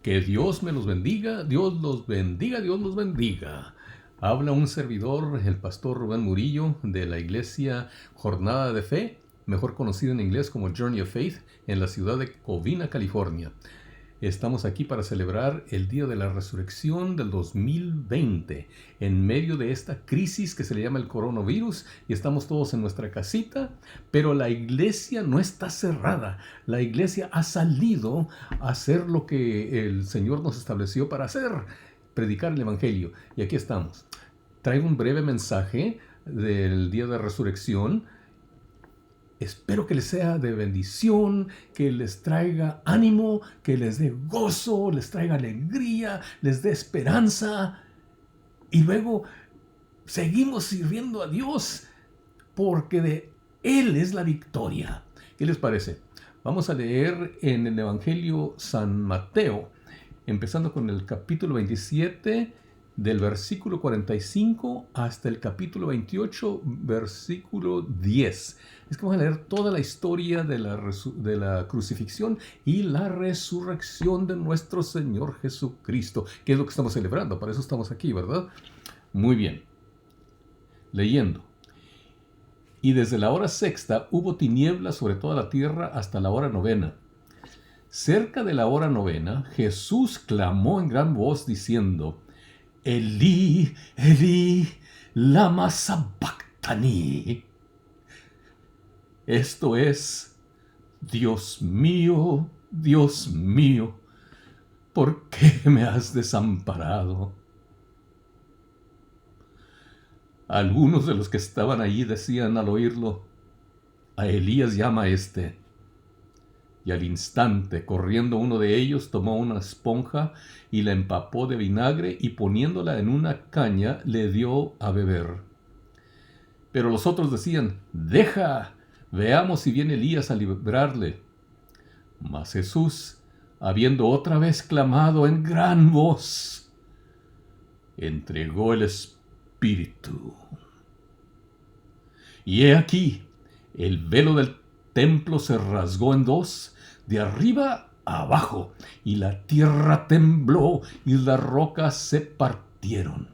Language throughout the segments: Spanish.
Que Dios me los bendiga, Dios los bendiga, Dios los bendiga. Habla un servidor, el pastor Rubén Murillo, de la iglesia Jornada de Fe, mejor conocida en inglés como Journey of Faith, en la ciudad de Covina, California. Estamos aquí para celebrar el Día de la Resurrección del 2020, en medio de esta crisis que se le llama el coronavirus, y estamos todos en nuestra casita, pero la iglesia no está cerrada. La iglesia ha salido a hacer lo que el Señor nos estableció para hacer, predicar el Evangelio. Y aquí estamos. Traigo un breve mensaje del Día de la Resurrección. Espero que les sea de bendición, que les traiga ánimo, que les dé gozo, les traiga alegría, les dé esperanza. Y luego seguimos sirviendo a Dios porque de Él es la victoria. ¿Qué les parece? Vamos a leer en el Evangelio San Mateo, empezando con el capítulo 27, del versículo 45 hasta el capítulo 28, versículo 10. Es que vamos a leer toda la historia de la crucifixión y la resurrección de nuestro Señor Jesucristo, que es lo que estamos celebrando. Para eso estamos aquí, ¿verdad? Muy bien. Leyendo. Y desde la hora sexta hubo tinieblas sobre toda la tierra hasta la hora novena. Cerca de la hora novena, Jesús clamó en gran voz diciendo: Elí, Elí, lama sabactani. Esto es: Dios mío, ¿por qué me has desamparado? Algunos de los que estaban allí decían al oírlo: a Elías llama este. Y al instante, corriendo uno de ellos, tomó una esponja y la empapó de vinagre y poniéndola en una caña le dio a beber. Pero los otros decían: deja, veamos si viene Elías a librarle. Mas Jesús, habiendo otra vez clamado en gran voz, entregó el Espíritu. Y he aquí, el velo del templo se rasgó en dos, de arriba a abajo, y la tierra tembló y las rocas se partieron.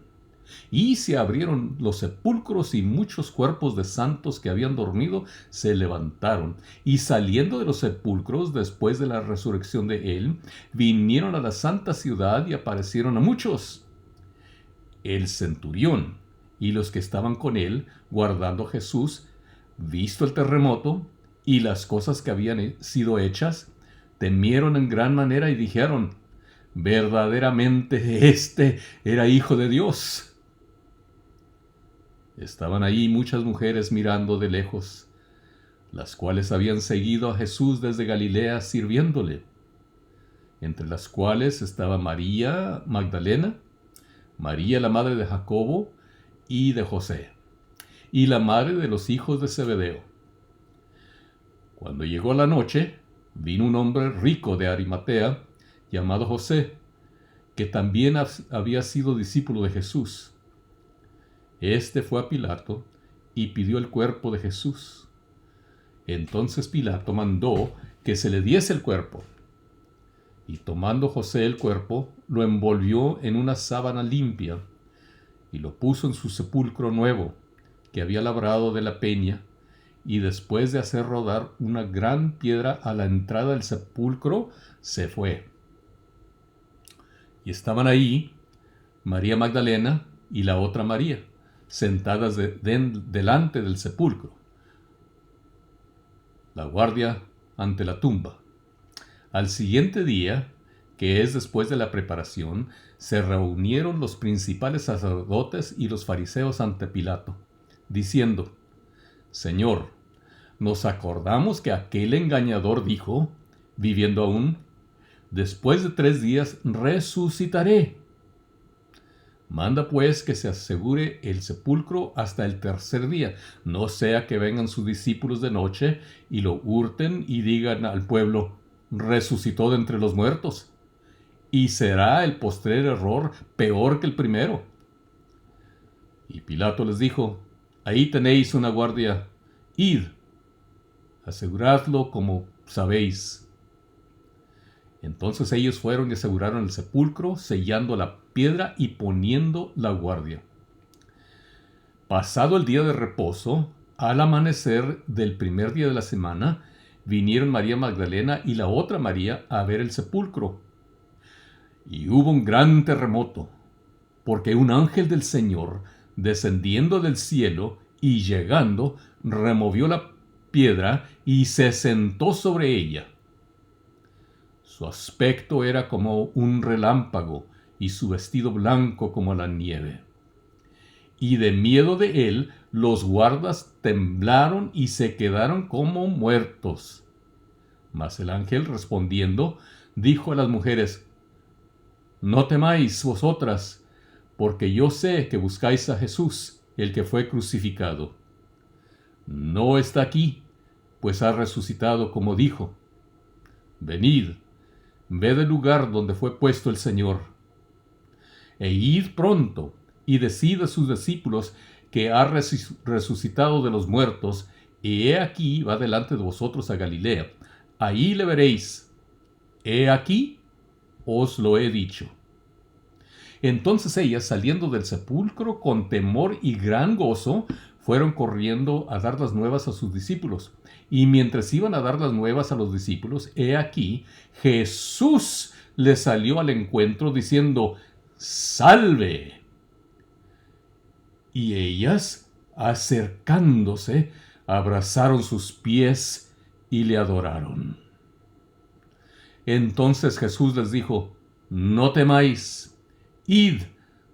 Y se abrieron los sepulcros y muchos cuerpos de santos que habían dormido se levantaron. Y saliendo de los sepulcros después de la resurrección de él, vinieron a la santa ciudad y aparecieron a muchos. El centurión y los que estaban con él guardando a Jesús, visto el terremoto y las cosas que habían sido hechas, temieron en gran manera y dijeron: verdaderamente este era Hijo de Dios. Estaban allí muchas mujeres mirando de lejos, las cuales habían seguido a Jesús desde Galilea sirviéndole, entre las cuales estaba María Magdalena, María la madre de Jacobo y de José, y la madre de los hijos de Zebedeo. Cuando llegó la noche, vino un hombre rico de Arimatea, llamado José, que también había sido discípulo de Jesús. Este fue a Pilato y pidió el cuerpo de Jesús. Entonces Pilato mandó que se le diese el cuerpo. Y tomando José el cuerpo, lo envolvió en una sábana limpia y lo puso en su sepulcro nuevo, que había labrado de la peña, y después de hacer rodar una gran piedra a la entrada del sepulcro, se fue. Y estaban ahí María Magdalena y la otra María, sentadas delante del sepulcro, la guardia ante la tumba. Al siguiente día, que es después de la preparación, se reunieron los principales sacerdotes y los fariseos ante Pilato, diciendo: Señor, nos acordamos que aquel engañador dijo, viviendo aún: después de 3 días resucitaré. Manda pues que se asegure el sepulcro hasta el tercer día, no sea que vengan sus discípulos de noche y lo hurten y digan al pueblo: resucitó de entre los muertos. Y será el postrer error peor que el primero. Y Pilato les dijo: ahí tenéis una guardia, id, aseguradlo como sabéis. Entonces ellos fueron y aseguraron el sepulcro, sellando la piedra y poniendo la guardia. Pasado el día de reposo, al amanecer del primer día de la semana, vinieron María Magdalena y la otra María a ver el sepulcro. Y hubo un gran terremoto, porque un ángel del Señor, descendiendo del cielo y llegando, removió la piedra y se sentó sobre ella. Su aspecto era como un relámpago y su vestido blanco como la nieve. Y de miedo de él, los guardas temblaron y se quedaron como muertos. Mas el ángel, respondiendo, dijo a las mujeres: No temáis vosotras, porque yo sé que buscáis a Jesús, el que fue crucificado. No está aquí, pues ha resucitado como dijo. Venid, ved el lugar donde fue puesto el Señor. E id pronto, y decid a sus discípulos que ha resucitado de los muertos, y he aquí va delante de vosotros a Galilea. Ahí le veréis. He aquí, os lo he dicho. Entonces ellas, saliendo del sepulcro con temor y gran gozo, fueron corriendo a dar las nuevas a sus discípulos. Y mientras iban a dar las nuevas a los discípulos, he aquí, Jesús les salió al encuentro diciendo: ¡Salve! Y ellas, acercándose, abrazaron sus pies y le adoraron. Entonces Jesús les dijo: No temáis. Id,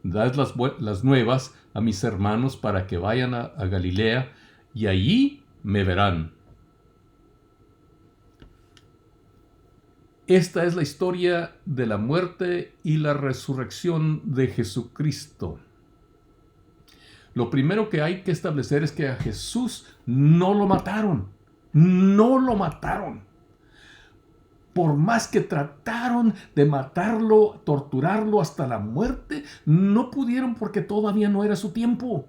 dad las nuevas a mis hermanos para que vayan a Galilea, y allí me verán. Esta es la historia de la muerte y la resurrección de Jesucristo. Lo primero que hay que establecer es que a Jesús no lo mataron. No lo mataron. Por más que trataron de matarlo, torturarlo hasta la muerte, no pudieron porque todavía no era su tiempo.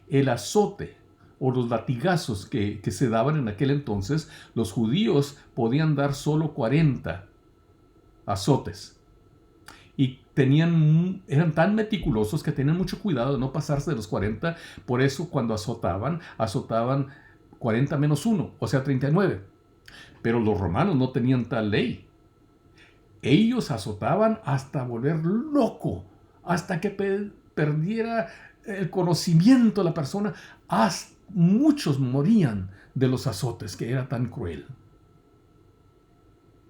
El azote o los latigazos que se daban en aquel entonces, los judíos podían dar solo 40 azotes. Y eran tan meticulosos que tenían mucho cuidado de no pasarse de los 40. Por eso cuando azotaban 40 menos 1, o sea 39. Pero los romanos no tenían tal ley. Ellos azotaban hasta volver loco, hasta que perdiera el conocimiento la persona. Muchos morían de los azotes, que era tan cruel.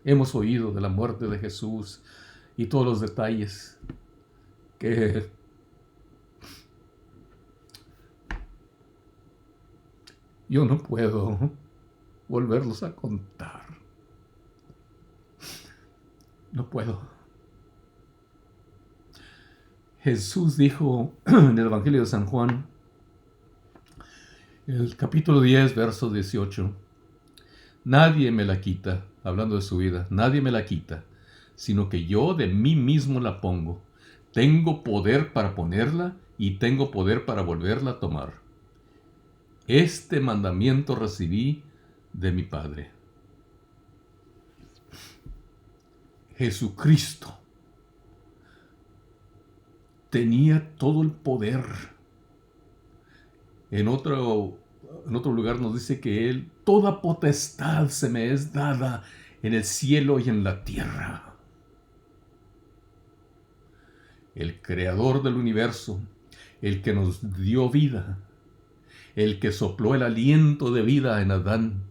Hemos oído de la muerte de Jesús y todos los detalles que yo no puedo volverlos a contar. No puedo. Jesús dijo en el Evangelio de San Juan, el capítulo 10, verso 18, nadie me la quita, hablando de su vida, nadie me la quita, sino que yo de mí mismo la pongo. Tengo poder para ponerla y tengo poder para volverla a tomar. Este mandamiento recibí de mi Padre. Jesucristo tenía todo el poder. En otro lugar nos dice que toda potestad se me es dada en el cielo y en la tierra. El creador del universo, el que nos dio vida, el que sopló el aliento de vida en Adán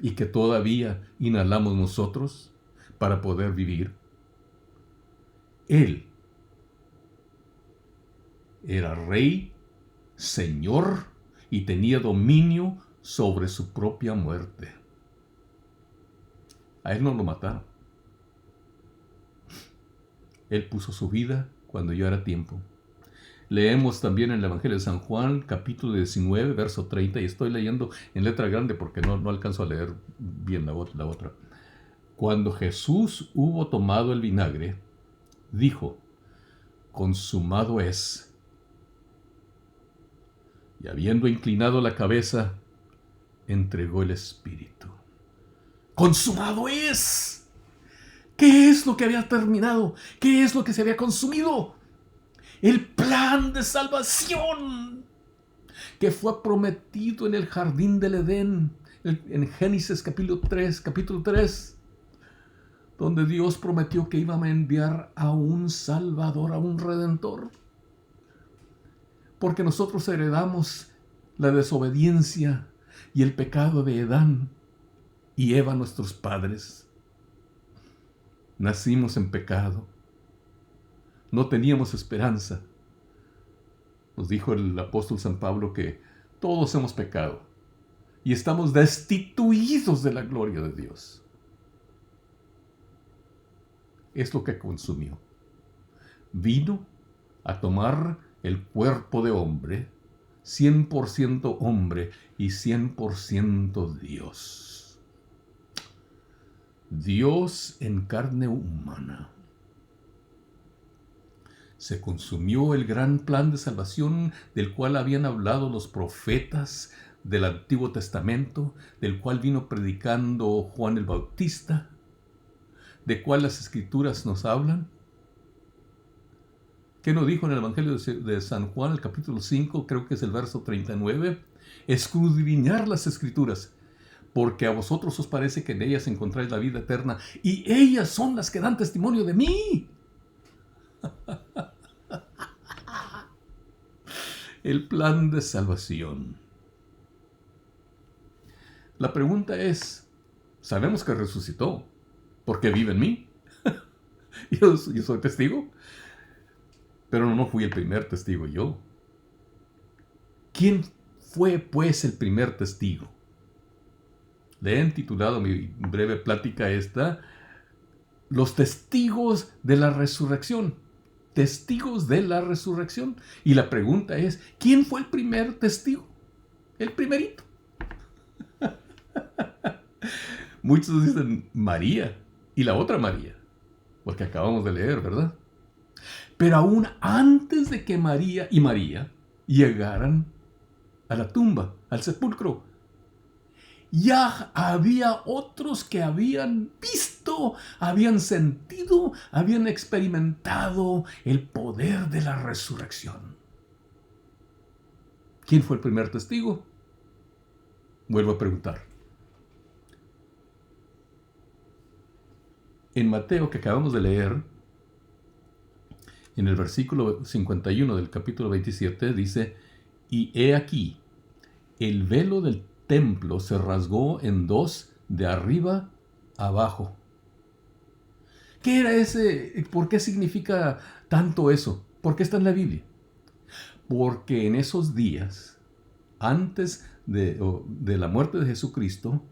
y que todavía inhalamos nosotros para poder vivir. Él era rey, señor y tenía dominio sobre su propia muerte. A él no lo mataron. Él puso su vida cuando ya era tiempo. Leemos también en el Evangelio de San Juan, capítulo 19, verso 30, y estoy leyendo en letra grande porque no alcanzo a leer bien la otra. Cuando Jesús hubo tomado el vinagre, dijo: consumado es. Y habiendo inclinado la cabeza, entregó el espíritu. consumado es. ¿Qué es lo que había terminado? ¿Qué es lo que se había consumido? El plan de salvación que fue prometido en el jardín del Edén, en Génesis capítulo 3, donde Dios prometió que iba a enviar a un Salvador, a un Redentor. Porque nosotros heredamos la desobediencia y el pecado de Adán y Eva, nuestros padres. Nacimos en pecado. No teníamos esperanza. Nos dijo el apóstol San Pablo que todos hemos pecado y estamos destituidos de la gloria de Dios. Es lo que consumió. Vino a tomar el cuerpo de hombre, 100% hombre y 100% Dios. Dios en carne humana. Se consumió el gran plan de salvación del cual habían hablado los profetas del Antiguo Testamento, del cual vino predicando Juan el Bautista, de cual las Escrituras nos hablan. ¿Qué nos dijo en el Evangelio de San Juan, el capítulo 5, creo que es el verso 39? Escudriñar las Escrituras, porque a vosotros os parece que en ellas encontráis la vida eterna, y ellas son las que dan testimonio de mí. El plan de salvación. La pregunta es, sabemos que resucitó, porque vive en mí. Yo soy testigo, pero no fui el primer testigo yo. ¿Quién fue, pues, el primer testigo? Le he titulado mi breve plática esta, Los testigos de la resurrección. Testigos de la resurrección. Y la pregunta es, ¿quién fue el primer testigo? El primerito. Muchos dicen María y la otra María, porque acabamos de leer, ¿verdad? Pero aún antes de que María y María llegaran a la tumba, al sepulcro, ya había otros que habían visto, habían sentido, habían experimentado el poder de la resurrección. ¿Quién fue el primer testigo? Vuelvo a preguntar. En Mateo, que acabamos de leer, en el versículo 51 del capítulo 27, dice, y he aquí, el velo del templo se rasgó en dos de arriba abajo. ¿Qué era ese? ¿Por qué significa tanto eso? ¿Por qué está en la Biblia? Porque en esos días, antes de la muerte de Jesucristo,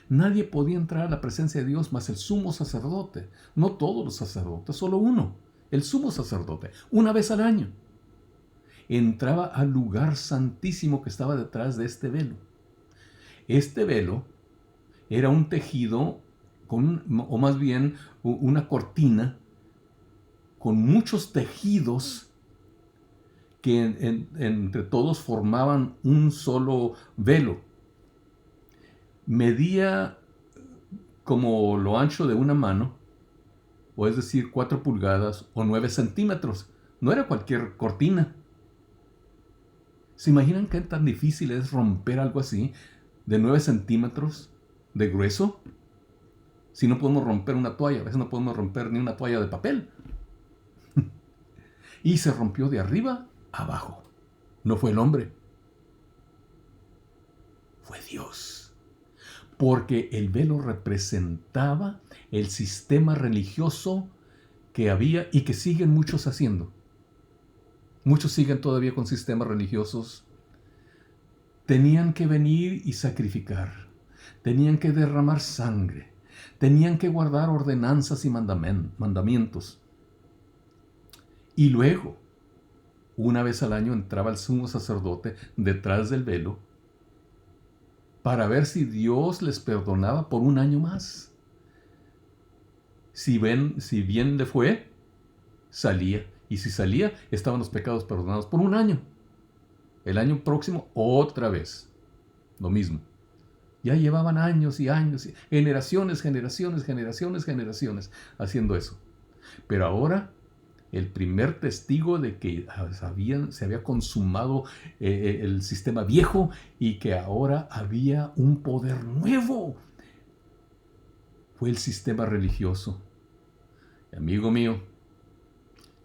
nadie podía entrar a la presencia de Dios más el sumo sacerdote. No todos los sacerdotes, solo uno. El sumo sacerdote, una vez al año, entraba al lugar santísimo que estaba detrás de este velo. Este velo era un tejido, o más bien una cortina, con muchos tejidos que entre todos formaban un solo velo. Medía como lo ancho de una mano, o es decir, 4 pulgadas o 9 centímetros. No era cualquier cortina. ¿Se imaginan qué tan difícil es romper algo así de 9 centímetros de grueso? Si no podemos romper una toalla, a veces no podemos romper ni una toalla de papel. Y se rompió de arriba a abajo. No fue el hombre, fue Dios. Porque el velo representaba el sistema religioso que había y que siguen muchos haciendo. Muchos siguen todavía con sistemas religiosos. Tenían que venir y sacrificar. Tenían que derramar sangre. Tenían que guardar ordenanzas y mandamientos. Y luego, una vez al año entraba el sumo sacerdote detrás del velo para ver si Dios les perdonaba por un año más. Si bien le fue, salía. Y si salía, estaban los pecados perdonados por un año. El año próximo, otra vez. Lo mismo. Ya llevaban años y años, generaciones haciendo eso. Pero ahora el primer testigo de que se había consumado el sistema viejo y que ahora había un poder nuevo fue el sistema religioso. Amigo mío,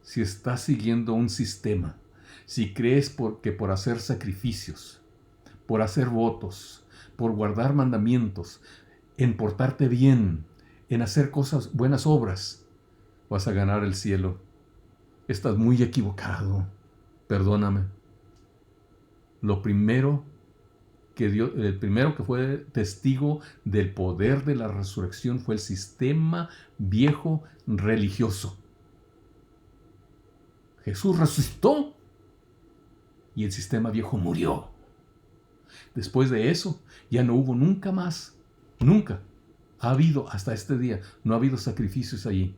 si estás siguiendo un sistema, si crees que por hacer sacrificios, por hacer votos, por guardar mandamientos, en portarte bien, en hacer cosas, buenas obras, vas a ganar el cielo, estás muy equivocado. Perdóname. El primero que fue testigo del poder de la resurrección fue el sistema viejo religioso. Jesús resucitó y el sistema viejo murió. Después de eso, ya no hubo nunca más, nunca ha habido hasta este día, no ha habido sacrificios allí.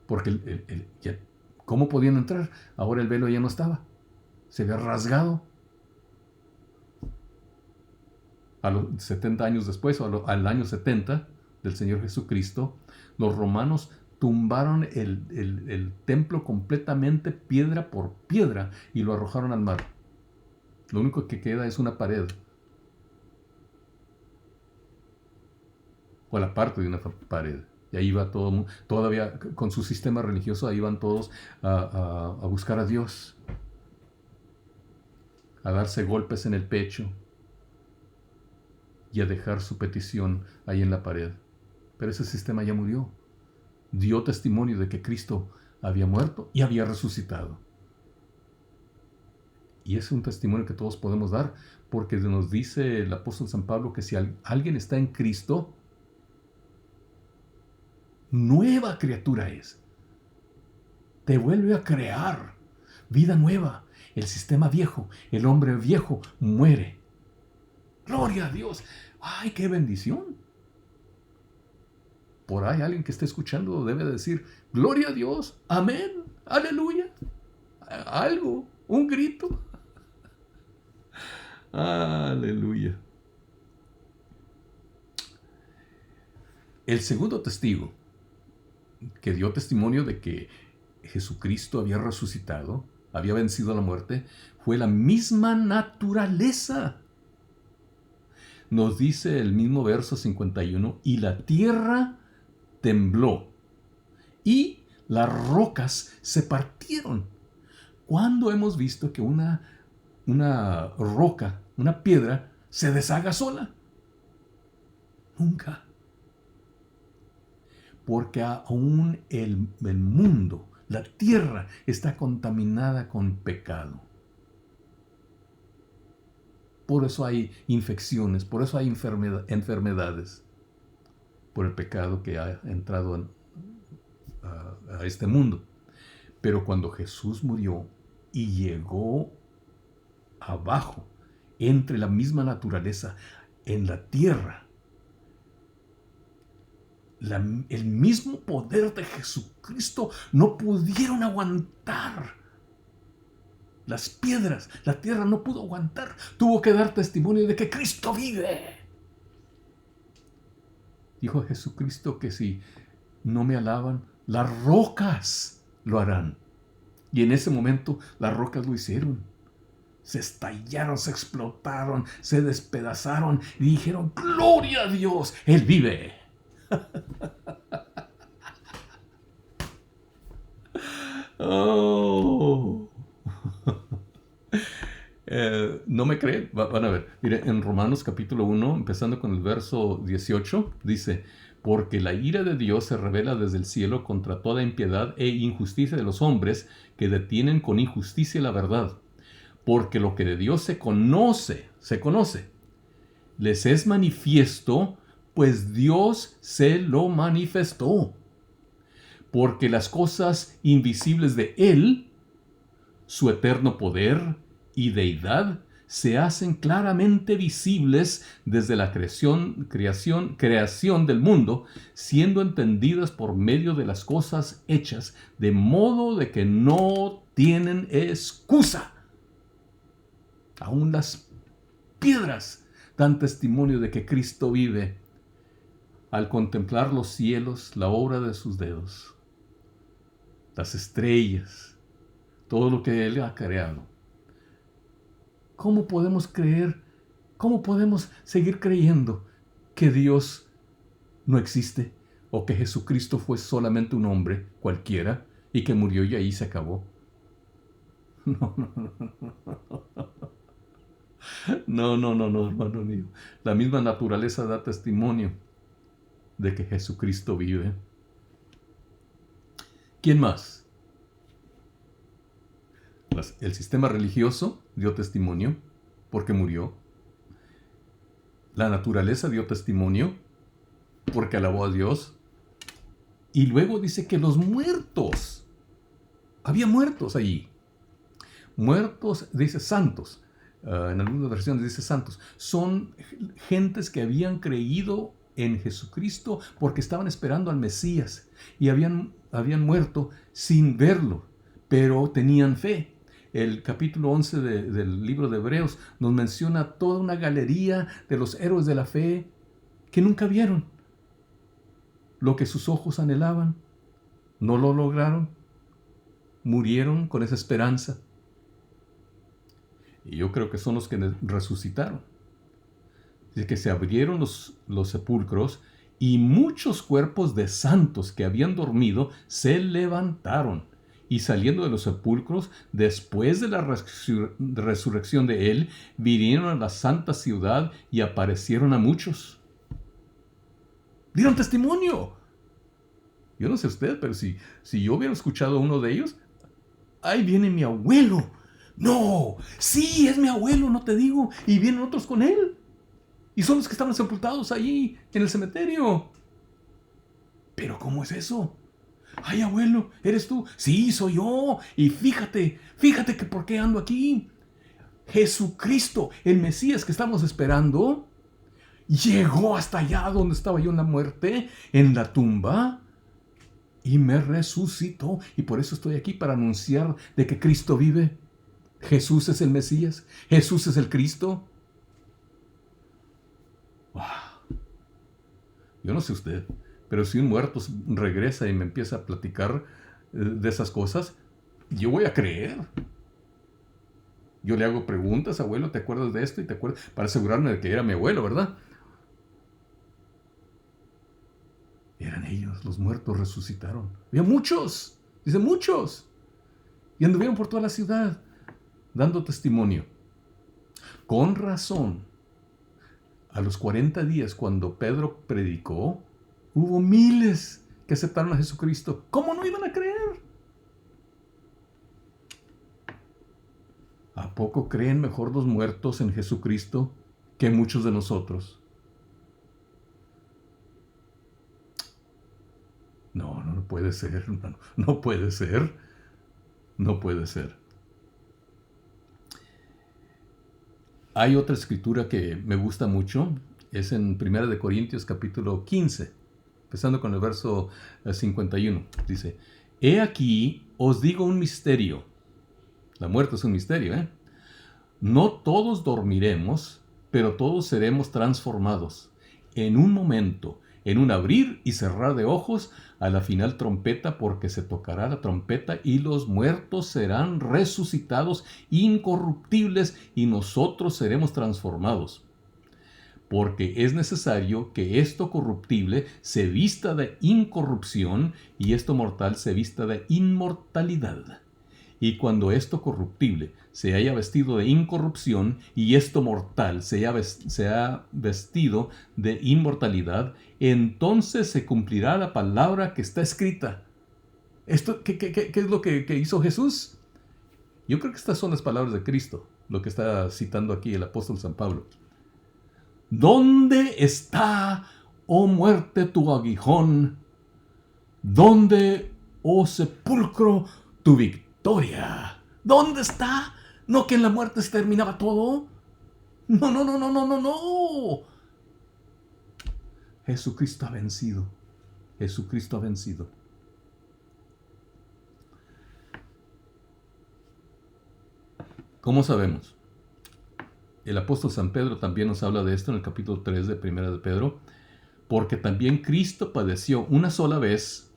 Porque ¿cómo podían entrar? Ahora el velo ya no estaba, se había rasgado. A los 70 años después, o al año 70 del Señor Jesucristo, los romanos tumbaron el templo completamente piedra por piedra y lo arrojaron al mar. Lo único que queda es una pared. O la parte de una pared. Y ahí va todo, todavía con su sistema religioso, ahí van todos a buscar a Dios. A darse golpes en el pecho. Y a dejar su petición ahí en la pared. Pero ese sistema ya murió. Dio testimonio de que Cristo había muerto y había resucitado. Y es un testimonio que todos podemos dar, porque nos dice el apóstol San Pablo que si alguien está en Cristo, nueva criatura es. Te vuelve a crear vida nueva. El sistema viejo, el hombre viejo muere. ¡Gloria a Dios! ¡Ay, qué bendición! Por ahí alguien que esté escuchando debe decir, ¡Gloria a Dios! ¡Amén! ¡Aleluya! Algo, un grito. ¡Aleluya! El segundo testigo que dio testimonio de que Jesucristo había resucitado, había vencido la muerte, fue la misma naturaleza. Nos dice el mismo verso 51, y la tierra tembló y las rocas se partieron. ¿Cuándo hemos visto que una roca, una piedra, se deshaga sola? Nunca. Porque aún el mundo, la tierra, está contaminada con pecado. Por eso hay infecciones, por eso hay enfermedades, por el pecado que ha entrado a este mundo. Pero cuando Jesús murió y llegó abajo, entre la misma naturaleza, en la tierra, el mismo poder de Jesucristo no pudieron aguantar. Las piedras, la tierra no pudo aguantar. Tuvo que dar testimonio de que Cristo vive. Dijo Jesucristo que si no me alaban, las rocas lo harán. Y en ese momento las rocas lo hicieron. Se estallaron, se explotaron, se despedazaron y dijeron, ¡Gloria a Dios! ¡Él vive! Oh. ¿No me creen? Van a ver. Mire, en Romanos capítulo 1, empezando con el verso 18, dice, porque la ira de Dios se revela desde el cielo contra toda impiedad e injusticia de los hombres que detienen con injusticia la verdad. Porque lo que de Dios se conoce, les es manifiesto, pues Dios se lo manifestó. Porque las cosas invisibles de Él, su eterno poder y deidad, se hacen claramente visibles desde la creación del mundo, siendo entendidas por medio de las cosas hechas, de modo de que no tienen excusa. Aún las piedras dan testimonio de que Cristo vive al contemplar los cielos, la obra de sus dedos, las estrellas, todo lo que Él ha creado. ¿Cómo podemos creer? ¿Cómo podemos seguir creyendo que Dios no existe o que Jesucristo fue solamente un hombre cualquiera y que murió y ahí se acabó? No, no, no, hermano mío. La misma naturaleza da testimonio de que Jesucristo vive. ¿Quién más? El sistema religioso dio testimonio porque murió. La naturaleza dio testimonio porque alabó a Dios. Y luego dice que los muertos, había muertos allí. Muertos, dice santos. En algunas versiones dice santos. Son gentes que habían creído en Jesucristo porque estaban esperando al Mesías y habían muerto sin verlo, pero tenían fe. El capítulo 11 del libro de Hebreos nos menciona toda una galería de los héroes de la fe que nunca vieron lo que sus ojos anhelaban, no lo lograron, murieron con esa esperanza. Y yo creo que son los que resucitaron. Dice que se abrieron los sepulcros y muchos cuerpos de santos que habían dormido se levantaron. Y saliendo de los sepulcros, después de la resurrección de Él, vinieron a la santa ciudad y aparecieron a muchos. Dieron testimonio. Yo no sé usted, pero si yo hubiera escuchado a uno de ellos, ahí viene mi abuelo. No, sí, es mi abuelo, no te digo. Y vienen otros con él. Y son los que estaban sepultados allí en el cementerio. Pero ¿cómo es eso? Ay, abuelo, ¿eres tú? Sí, soy yo. Y fíjate que por qué ando aquí. Jesucristo, el Mesías que estamos esperando, llegó hasta allá donde estaba yo en la muerte, en la tumba, y me resucitó. Y por eso estoy aquí, para anunciar de que Cristo vive. Jesús es el Mesías. Jesús es el Cristo. Wow. Yo no sé usted, pero si un muerto regresa y me empieza a platicar de esas cosas, yo voy a creer. Yo le hago preguntas, abuelo, ¿te acuerdas de esto? Y te acuerdas, para asegurarme de que era mi abuelo, ¿verdad? Eran ellos, los muertos resucitaron. Había muchos, dice muchos. Y anduvieron por toda la ciudad dando testimonio. Con razón, a los 40 días, cuando Pedro predicó, hubo miles que aceptaron a Jesucristo. ¿Cómo no iban a creer? ¿A poco creen mejor los muertos en Jesucristo que muchos de nosotros? No, no puede ser, hermano. No puede ser. No puede ser. Hay otra escritura que me gusta mucho. Es en 1 Corintios capítulo 15, empezando con el verso 51. Dice, he aquí os digo un misterio. La muerte es un misterio, ¿eh? No todos dormiremos, pero todos seremos transformados. En un momento, en un abrir y cerrar de ojos, a la final trompeta, porque se tocará la trompeta y los muertos serán resucitados incorruptibles y nosotros seremos transformados. Porque es necesario que esto corruptible se vista de incorrupción y esto mortal se vista de inmortalidad. Y cuando esto corruptible se haya vestido de incorrupción y esto mortal se ha vestido de inmortalidad, entonces se cumplirá la palabra que está escrita. ¿Qué es lo que hizo Jesús? Yo creo que estas son las palabras de Cristo, lo que está citando aquí el apóstol San Pablo. ¿Dónde está, oh muerte, tu aguijón? ¿Dónde, oh sepulcro, tu victoria? ¿Dónde está? ¿No que en la muerte se terminaba todo? No. Jesucristo ha vencido. Jesucristo ha vencido. ¿Cómo sabemos? el apóstol San Pedro también nos habla de esto en el capítulo 3 de Primera de Pedro, porque también Cristo padeció una sola vez,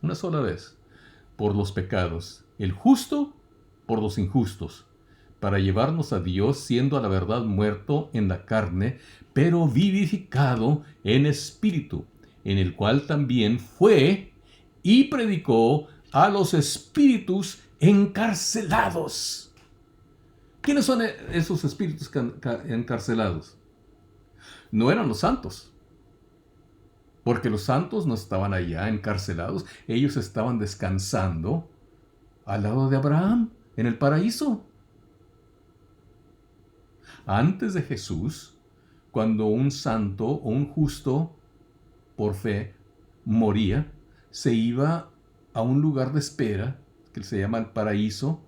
por los pecados, el justo por los injustos, para llevarnos a Dios, siendo a la verdad muerto en la carne, pero vivificado en espíritu, en el cual también fue y predicó a los espíritus encarcelados. ¿Quiénes son esos espíritus encarcelados? No eran los santos, porque los santos no estaban allá encarcelados, ellos estaban descansando al lado de Abraham en el paraíso. Antes de Jesús, cuando un santo o un justo por fe moría, se iba a un lugar de espera que se llama el paraíso,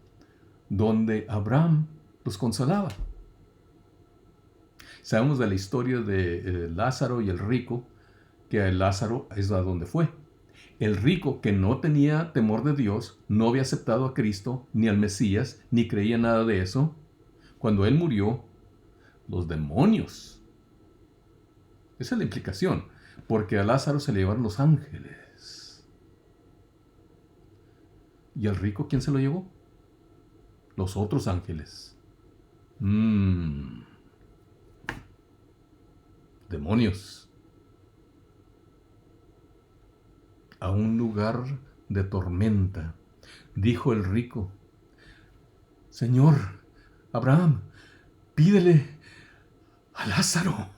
donde Abraham los consolaba. Sabemos de la historia de Lázaro y el rico, que Lázaro es a donde fue. El rico, que no tenía temor de Dios, no había aceptado a Cristo, ni al Mesías, ni creía nada de eso. Cuando él murió, los demonios. Esa es la implicación, porque a Lázaro se le llevaron los ángeles. ¿Y al rico quién se lo llevó? Los otros ángeles. Demonios. A un lugar de tormenta. Dijo el rico: Señor Abraham, pídele a Lázaro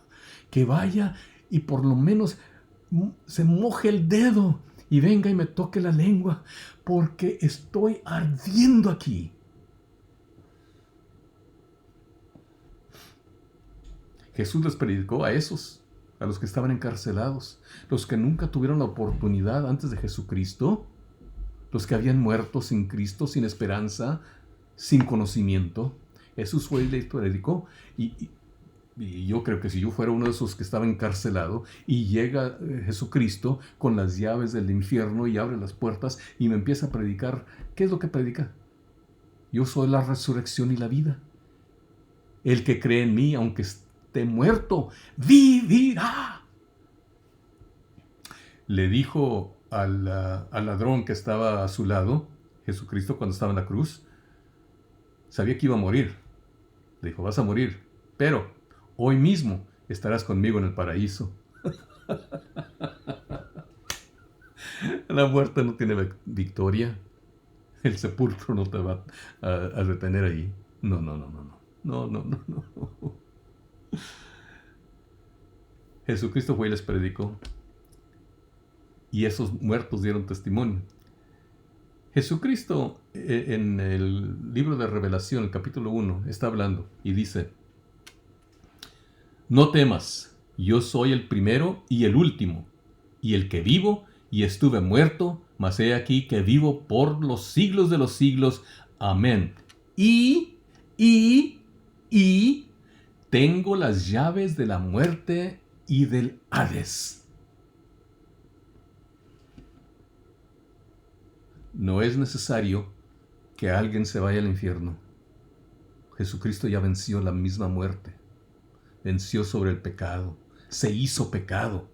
que vaya y por lo menos se moje el dedo y venga y me toque la lengua, porque estoy ardiendo aquí. Jesús les predicó a esos, a los que estaban encarcelados, los que nunca tuvieron la oportunidad antes de Jesucristo, los que habían muerto sin Cristo, sin esperanza, sin conocimiento. Jesús fue y les predicó. Y yo creo que si yo fuera uno de esos que estaba encarcelado y llega Jesucristo con las llaves del infierno y abre las puertas y me empieza a predicar, ¿qué es lo que predica? Yo soy la resurrección y la vida. El que cree en mí, aunque esté muerto, vivirá. Le dijo al ladrón que estaba a su lado, Jesucristo, cuando estaba en la cruz, sabía que iba a morir. Le dijo: vas a morir, pero hoy mismo estarás conmigo en el paraíso. La muerte no tiene victoria. El sepulcro no te va a retener ahí. No. Jesucristo fue y les predicó. Y esos muertos dieron testimonio. Jesucristo, en el libro de Revelación, el capítulo 1, está hablando y dice: no temas, yo soy el primero y el último, y el que vivo y estuve muerto, mas he aquí que vivo por los siglos de los siglos. Amén. Y tengo las llaves de la muerte y del Hades. No es necesario que alguien se vaya al infierno. Jesucristo ya venció la misma muerte. Venció sobre el pecado. Se hizo pecado.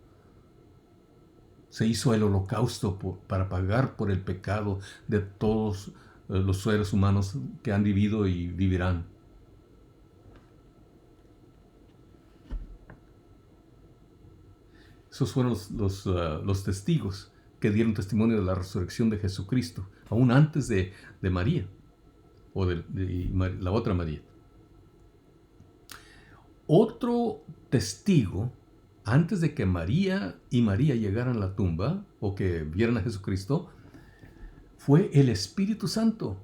Se hizo el holocausto para pagar por el pecado de todos los seres humanos que han vivido y vivirán. Esos fueron los testigos que dieron testimonio de la resurrección de Jesucristo, aún antes de María, o de la otra María. Otro testigo, antes de que María llegaran a la tumba, o que vieran a Jesucristo, fue el Espíritu Santo,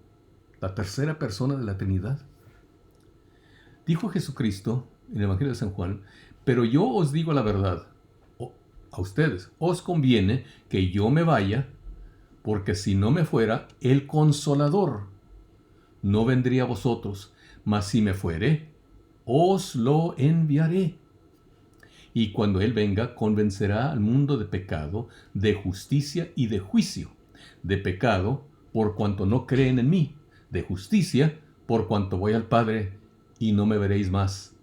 la tercera persona de la Trinidad. Dijo Jesucristo en el Evangelio de San Juan: pero yo os digo la verdad, a ustedes os conviene que yo me vaya, porque si no me fuera, el Consolador no vendría a vosotros, mas si me fuere, os lo enviaré. Y cuando Él venga, convencerá al mundo de pecado, de justicia y de juicio. De pecado, por cuanto no creen en mí. De justicia, por cuanto voy al Padre y no me veréis más.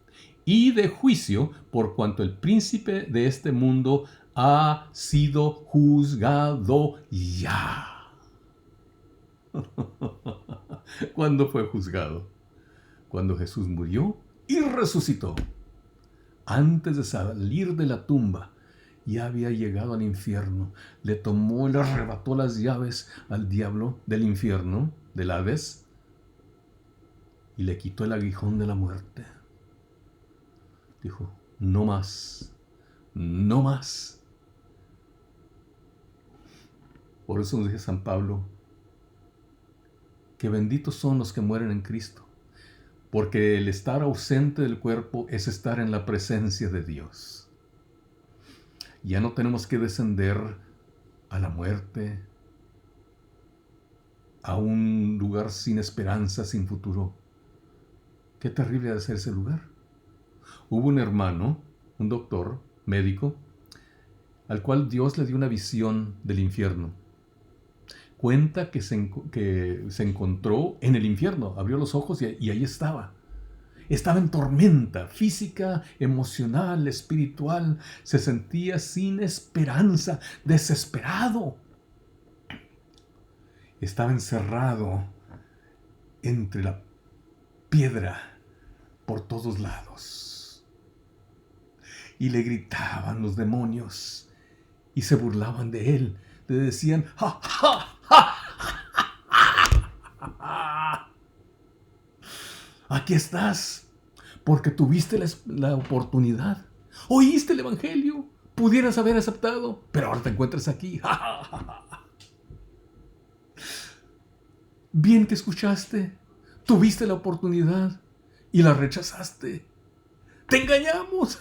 y de juicio, por cuanto el príncipe de este mundo ha sido juzgado ya. ¿Cuándo fue juzgado? Cuando Jesús murió y resucitó. Antes de salir de la tumba, ya había llegado al infierno. Le tomó y le arrebató las llaves al diablo del infierno, del Hades, y le quitó el aguijón de la muerte. Dijo, no más, no más. Por eso nos dice San Pablo, que benditos son los que mueren en Cristo, porque el estar ausente del cuerpo es estar en la presencia de Dios. Ya no tenemos que descender a la muerte, a un lugar sin esperanza, sin futuro. Qué terrible ha de ser ese lugar. Hubo un hermano, un doctor, médico, al cual Dios le dio una visión del infierno. Cuenta que se encontró en el infierno, abrió los ojos y ahí estaba. Estaba en tormenta física, emocional, espiritual. Se sentía sin esperanza, desesperado. Estaba encerrado entre la piedra por todos lados. Y le gritaban los demonios y se burlaban de él. Le decían, ¡ja, ja, ja! Aquí estás, porque tuviste la oportunidad. Oíste el Evangelio, pudieras haber aceptado, pero ahora te encuentras aquí. Bien que escuchaste, tuviste la oportunidad y la rechazaste. ¡Te engañamos!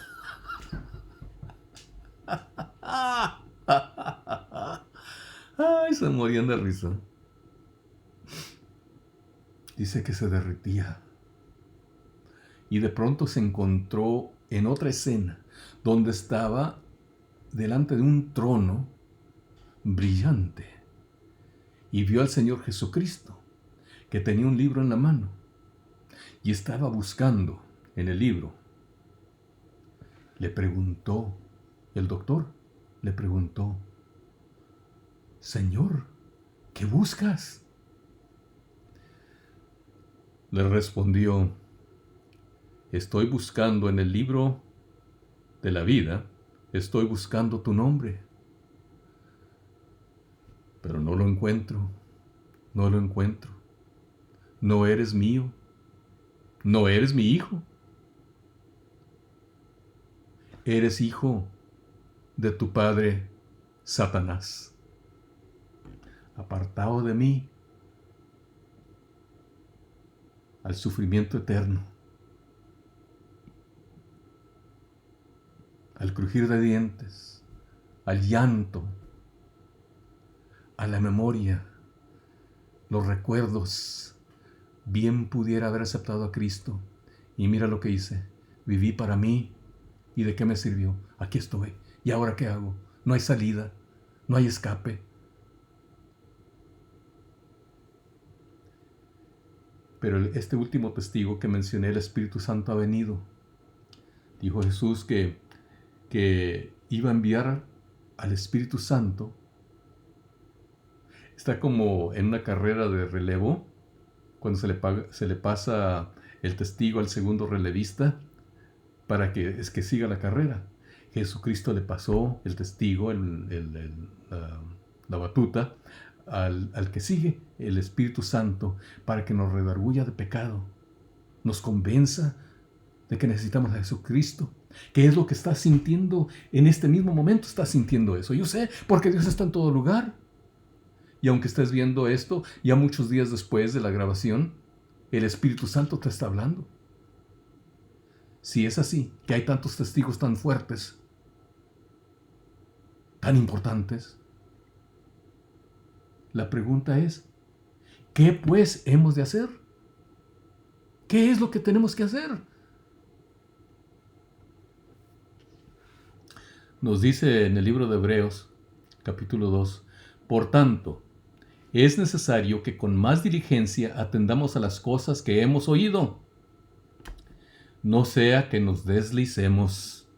Ay, se morían de risa. Dice que se derretía. Y de pronto se encontró en otra escena, donde estaba delante de un trono brillante. Y vio al Señor Jesucristo, que tenía un libro en la mano. Y estaba buscando en el libro. Le preguntó, el doctor le preguntó, Señor, ¿qué buscas? Le respondió, estoy buscando en el libro de la vida, estoy buscando tu nombre, pero no lo encuentro, no lo encuentro. No eres mío, no eres mi hijo. Eres hijo de tu padre Satanás. Apartado de mí al sufrimiento eterno, al crujir de dientes, al llanto, a la memoria, los recuerdos. Bien pudiera haber aceptado a Cristo. Y mira lo que hice. Viví para mí. ¿Y de qué me sirvió? Aquí estoy. ¿Y ahora qué hago? No hay salida. No hay escape. Pero este último testigo que mencioné, el Espíritu Santo ha venido. Dijo Jesús que iba a enviar al Espíritu Santo. Está como en una carrera de relevo, cuando se le pasa el testigo al segundo relevista para que siga la carrera. Jesucristo le pasó el testigo, la batuta, al que sigue, el Espíritu Santo, para que nos redarguya de pecado, nos convenza de que necesitamos a Jesucristo. ¿Qué es lo que estás sintiendo en este mismo momento? Estás sintiendo eso. Yo sé, porque Dios está en todo lugar. Y aunque estés viendo esto, ya muchos días después de la grabación, el Espíritu Santo te está hablando. Si es así, que hay tantos testigos tan fuertes, tan importantes, la pregunta es, ¿qué pues hemos de hacer? ¿Qué es lo que tenemos que hacer? Nos dice en el libro de Hebreos, capítulo 2, por tanto, es necesario que con más diligencia atendamos a las cosas que hemos oído, no sea que nos deslicemos.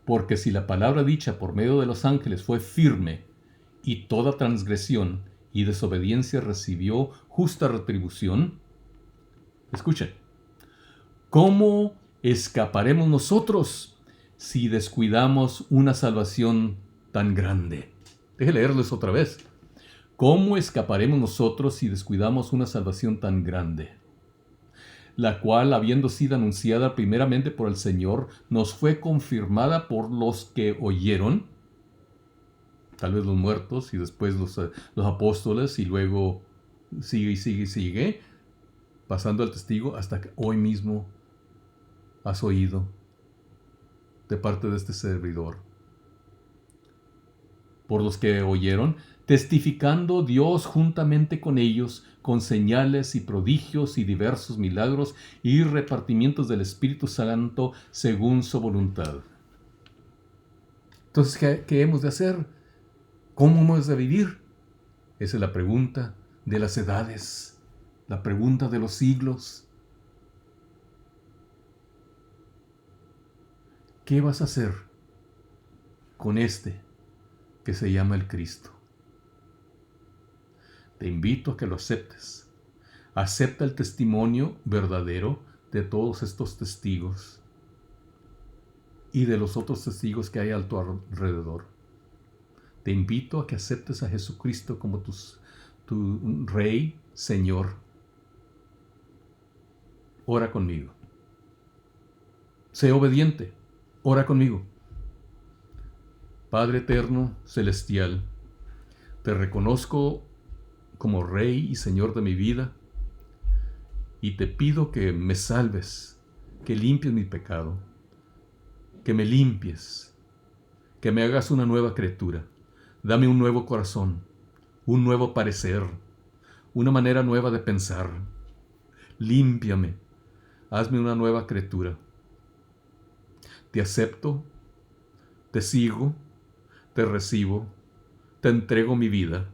Porque si la palabra dicha por medio de los ángeles fue firme, y toda transgresión y desobediencia recibió justa retribución, escuchen, ¿cómo escaparemos nosotros si descuidamos una salvación tan grande? Déjenme leerles otra vez. ¿Cómo escaparemos nosotros si descuidamos una salvación tan grande? La cual, habiendo sido anunciada primeramente por el Señor, nos fue confirmada por los que oyeron, tal vez los muertos y después los apóstoles, y luego sigue, pasando al testigo hasta que hoy mismo has oído de parte de este servidor. Por los que oyeron, testificando Dios juntamente con ellos, con señales y prodigios y diversos milagros y repartimientos del Espíritu Santo según su voluntad. Entonces, ¿qué hemos de hacer? ¿Cómo hemos de vivir? Esa es la pregunta de las edades, la pregunta de los siglos. ¿Qué vas a hacer con este que se llama el Cristo? Te invito a que lo aceptes. Acepta el testimonio verdadero de todos estos testigos y de los otros testigos que hay a tu alrededor. Te invito a que aceptes a Jesucristo como tu Rey, Señor. Ora conmigo. Sé obediente. Ora conmigo. Padre eterno, celestial, te reconozco como Rey y Señor de mi vida y te pido que me salves, que limpies mi pecado, que me limpies, que me hagas una nueva criatura. Dame un nuevo corazón, un nuevo parecer, una manera nueva de pensar. Límpiame, hazme una nueva criatura. Te acepto, te sigo, te recibo, te entrego mi vida.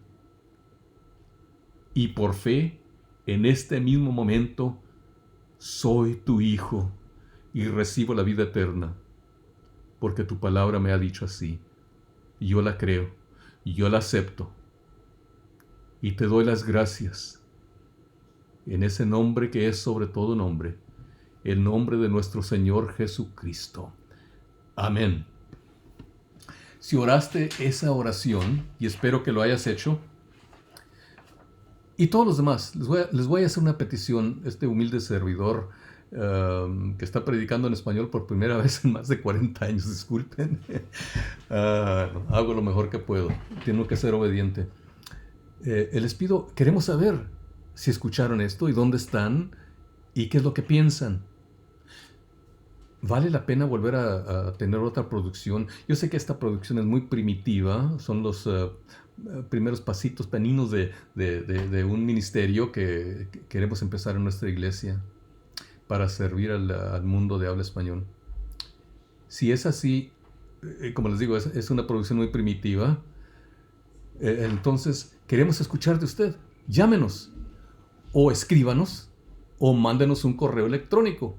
Y por fe, en este mismo momento, soy tu hijo y recibo la vida eterna, porque tu palabra me ha dicho así. Yo la creo, yo la acepto, y te doy las gracias en ese nombre que es sobre todo nombre, el nombre de nuestro Señor Jesucristo. Amén. Si oraste esa oración, y espero que lo hayas hecho, y todos los demás, les voy a hacer una petición, este humilde servidor que está predicando en español por primera vez en más de 40 años, disculpen. Hago lo mejor que puedo, tengo que ser obediente. Les pido, queremos saber si escucharon esto y dónde están y qué es lo que piensan. ¿Vale la pena volver a tener otra producción? Yo sé que esta producción es muy primitiva, son los primeros pasitos peninos de un ministerio que queremos empezar en nuestra iglesia para servir al mundo de habla español. Si es así, como les digo, es una producción muy primitiva, entonces queremos escuchar de usted. Llámenos, o escríbanos, o mándenos un correo electrónico.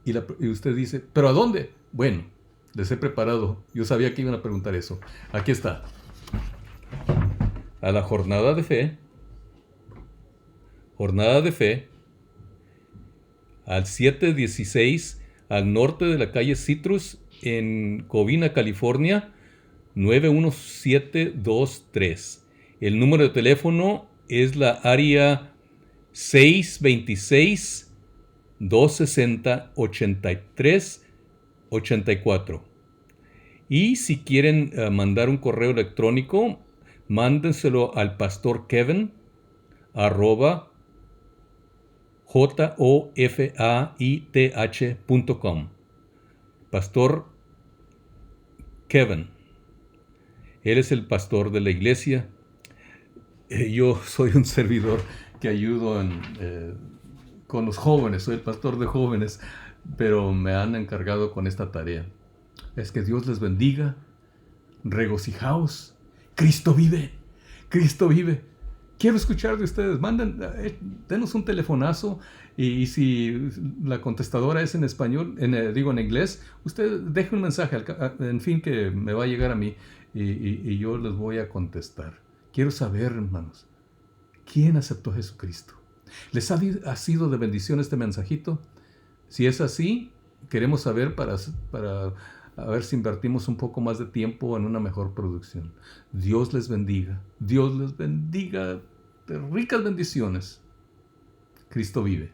Y usted dice, ¿pero a dónde? Bueno, les he preparado. Yo sabía que iban a preguntar eso. Aquí está. A la Jornada de Fe. Jornada de Fe. Al 716, al norte de la calle Citrus, en Covina, California, 91723. El número de teléfono es la área 626-260-8384. Y si quieren mandar un correo electrónico, mándenselo al pastor Kevin @jofaith.com. Pastor Kevin. Él es el pastor de la iglesia. Yo soy un servidor que ayudo con los jóvenes, soy el pastor de jóvenes, pero me han encargado con esta tarea. Es que Dios les bendiga, regocijaos, Cristo vive, Cristo vive. Quiero escuchar de ustedes. Denos un telefonazo y si la contestadora es en español, en inglés, usted deje un mensaje, en fin, que me va a llegar a mí y yo les voy a contestar. Quiero saber, hermanos, ¿quién aceptó a Jesucristo? ¿Les ha sido de bendición este mensajito? Si es así, queremos saber para a ver si invertimos un poco más de tiempo en una mejor producción. Dios les bendiga. Dios les bendiga de ricas bendiciones. Cristo vive.